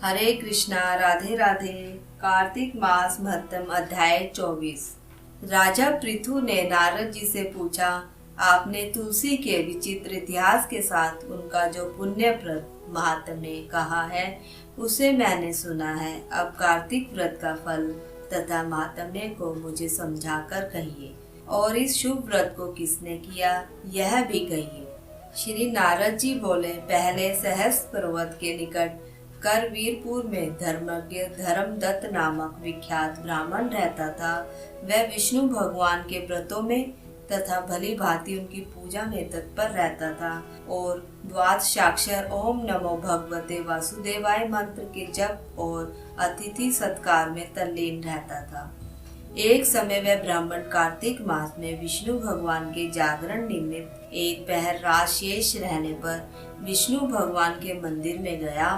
हरे कृष्णा राधे राधे। कार्तिक मास महत्तम अध्याय 24। राजा पृथु ने नारद जी से पूछा, आपने तुलसी के विचित्र इतिहास के साथ उनका जो पुण्यप्रद महात्म्य कहा है उसे मैंने सुना है। अब कार्तिक व्रत का फल तथा महात्म्य को मुझे समझाकर कहिए, और इस शुभ व्रत को किसने किया यह भी कहिए। श्री नारद जी बोले, पहले सहस्त्र पर्वत के निकट करवीरपुर में धर्मज्ञ धर्मदत्त नामक विख्यात ब्राह्मण रहता था। वह विष्णु भगवान के व्रतों में तथा भली भांति उनकी पूजा में तत्पर रहता था और द्वादशाक्षर ओम नमो भगवते वासुदेवाय मंत्र के जप और अतिथि सत्कार में तल्लीन रहता था। एक समय वह ब्राह्मण कार्तिक मास में विष्णु भगवान के जागरण निमित्त एक पहर रात शेष रहने पर विष्णु भगवान के मंदिर में गया।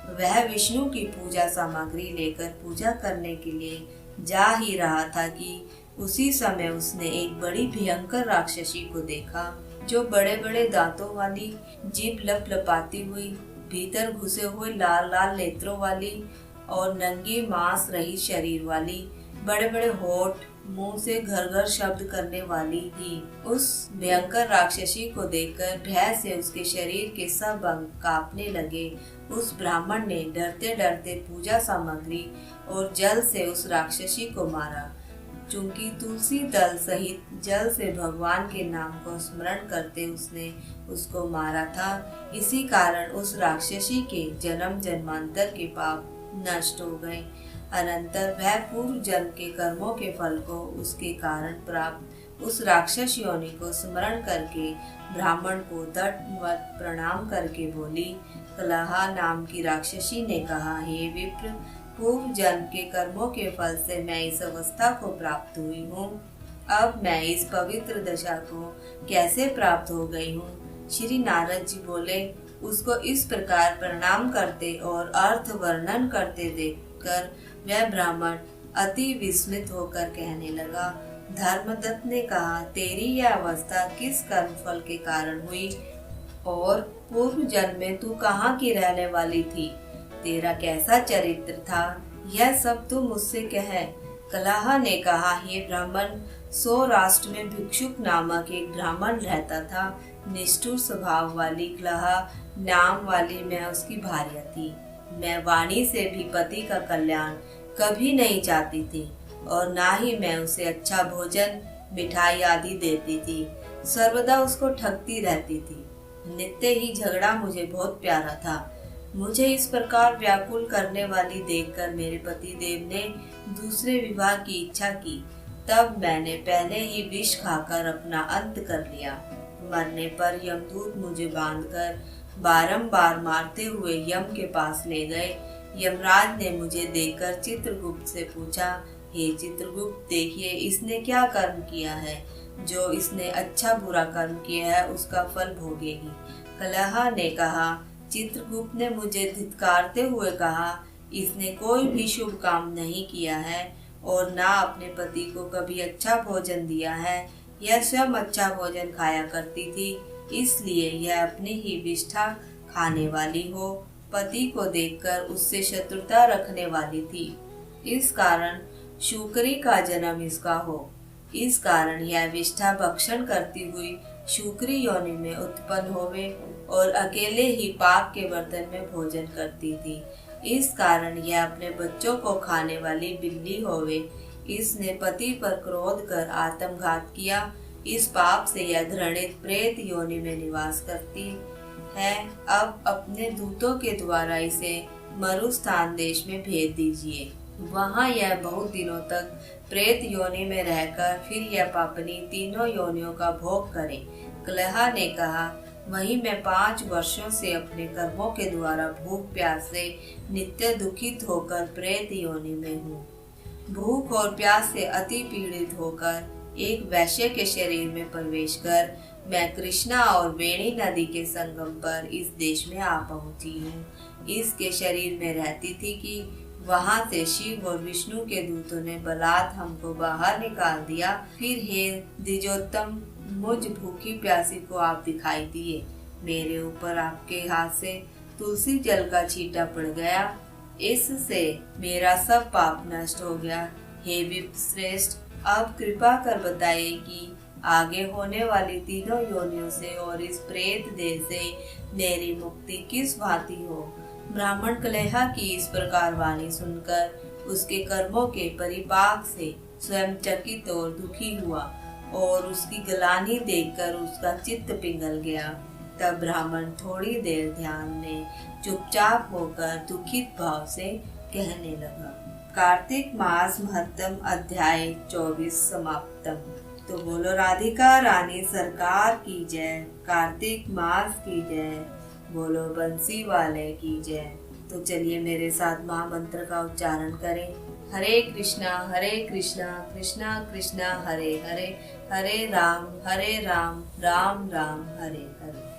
वह विष्णु की पूजा सामग्री लेकर पूजा करने के लिए जा ही रहा था कि उसी समय उसने एक बड़ी भयंकर राक्षसी को देखा, जो बड़े बड़े दांतों वाली, जीभ लपलपाती हुई, भीतर घुसे हुए लाल लाल नेत्रों वाली और नंगी मांस रहित शरीर वाली, बड़े बड़े होठ, मुंह से घर घर शब्द करने वाली थी। उस भयंकर राक्षसी को देखकर भय से उसके शरीर के सब अंग कांपने लगे। उस ब्राह्मण ने डरते डरते पूजा सामग्री और जल से उस राक्षसी को मारा। चूंकि तुलसी दल सहित जल से भगवान के नाम को स्मरण करते उसने उसको मारा था, इसी कारण उस राक्षसी के जन्म जन्मांतर के पाप नष्ट हो गए। अनंतर वह पूर्व जन्म के कर्मों के फल को उसके कारण प्राप्त उस राक्षस योनि को स्मरण करके ब्राह्मण को दंडवत प्रणाम करके बोली। कलहा नाम की राक्षसी ने कहा, हे विप्र, पूर्व जन्म के कर्मों के फल से मैं इस अवस्था को प्राप्त हुई हूँ। अब मैं इस पवित्र दशा को कैसे प्राप्त हो गई हूँ। श्री नारद जी बोले, उसको इस प्रकार प्रणाम करते और अर्थ वर्णन करते देखकर वह ब्राह्मण अति विस्मित होकर कहने लगा। धर्मदत्त ने कहा, तेरी यह अवस्था किस कर्म फल के कारण हुई और पूर्व जन्म में तू कहाँ की रहने वाली थी? तेरा कैसा चरित्र था, यह सब तू मुझसे कह। कलहा ने कहा, हे ब्राह्मण, सौराष्ट्र में भिक्षुक नामक एक ब्राह्मण रहता था। निष्ठुर स्वभाव वाली कलहा नाम वाली मैं उसकी भार्या थी। मैं वाणी से भी पति का कल्याण कभी नहीं चाहती थी और ना ही मैं उसे अच्छा भोजन मिठाई आदि देती थी। सर्वदा उसको ठगती रहती थी। नित्य ही झगड़ा मुझे बहुत प्यारा था। मुझे इस प्रकार व्याकुल करने वाली देखकर मेरे पति देव ने दूसरे विवाह की इच्छा की। तब मैंने पहले ही विष खाकर अपना अंत कर लिया। मरने पर यमदूत मुझे बांधकर बारंबार मारते हुए यम के पास ले गए। यमराज ने मुझे देखकर चित्रगुप्त से पूछा, हे चित्रगुप्त, देखिए इसने क्या कर्म किया है। जो इसने अच्छा बुरा कर्म किया है उसका फल भोगेगी। कलहा ने कहा, चित्रगुप्त ने मुझे धिक्कारते हुए कहा, इसने कोई भी शुभ काम नहीं किया है और ना अपने पति को कभी अच्छा भोजन दिया है। यह स्वयं अच्छा भोजन खाया करती थी, इसलिए यह अपनी ही विष्ठा खाने वाली हो। पति को देखकर उससे शत्रुता रखने वाली थी, इस कारण शुक्री का जन्म इसका हो। इस कारण यह विष्ठा भक्षण करती हुई शुक्री योनि में उत्पन्न होवे और अकेले ही पाक के बर्तन में भोजन करती थी। इस कारण यह अपने बच्चों को खाने वाली बिल्ली होवे। इसने पति पर क्रोध कर आत्मघात किया। इस पाप से यह घृणित प्रेत योनि में निवास करती है। अब अपने दूतों के द्वारा इसे मरुस्थान देश में भेज दीजिए। वहाँ यह बहुत दिनों तक प्रेत योनि में रहकर फिर यह पापनी तीनों योनियों का भोग करे। कलहा ने कहा, वहीं मैं 5 वर्षों से अपने कर्मों के द्वारा भूख प्यास से नित्य दुखित होकर प्रेत योनि में हूँ। भूख और प्यास से अति पीड़ित होकर एक वैश्य के शरीर में प्रवेश कर मैं कृष्णा और वेणी नदी के संगम पर इस देश में आ पहुंची हूँ। इसके शरीर में रहती थी कि वहां से शिव और विष्णु के दूतों ने बलात् हमको बाहर निकाल दिया। फिर हे द्विजोत्तम, मुझ भूखी प्यासी को आप दिखाई दिए। मेरे ऊपर आपके हाथ से तुलसी जल का छींटा पड़ गया। इससे मेरा सब पाप नष्ट हो गया। हे विप्रश्रेष्ठ, अब कृपा कर बताइए कि आगे होने वाली तीनों योनियों से और इस प्रेत देह से मेरी मुक्ति किस भांति हो। ब्राह्मण कलेहा की इस प्रकार वाणी सुनकर उसके कर्मों के परिपाक से स्वयं चकित और दुखी हुआ और उसकी गलानी देखकर उसका चित्त पिघल गया। तब ब्राह्मण थोड़ी देर ध्यान में चुपचाप होकर दुखित भाव से कहने लगा। कार्तिक मास महत्तम अध्याय 24 समाप्तम। तो बोलो राधिका रानी सरकार की जय, कार्तिक मास की जय, बोलो बंसी वाले की जय। तो चलिए मेरे साथ महामंत्र का उच्चारण करें। हरे कृष्णा कृष्णा कृष्णा हरे हरे, हरे राम राम राम हरे हरे।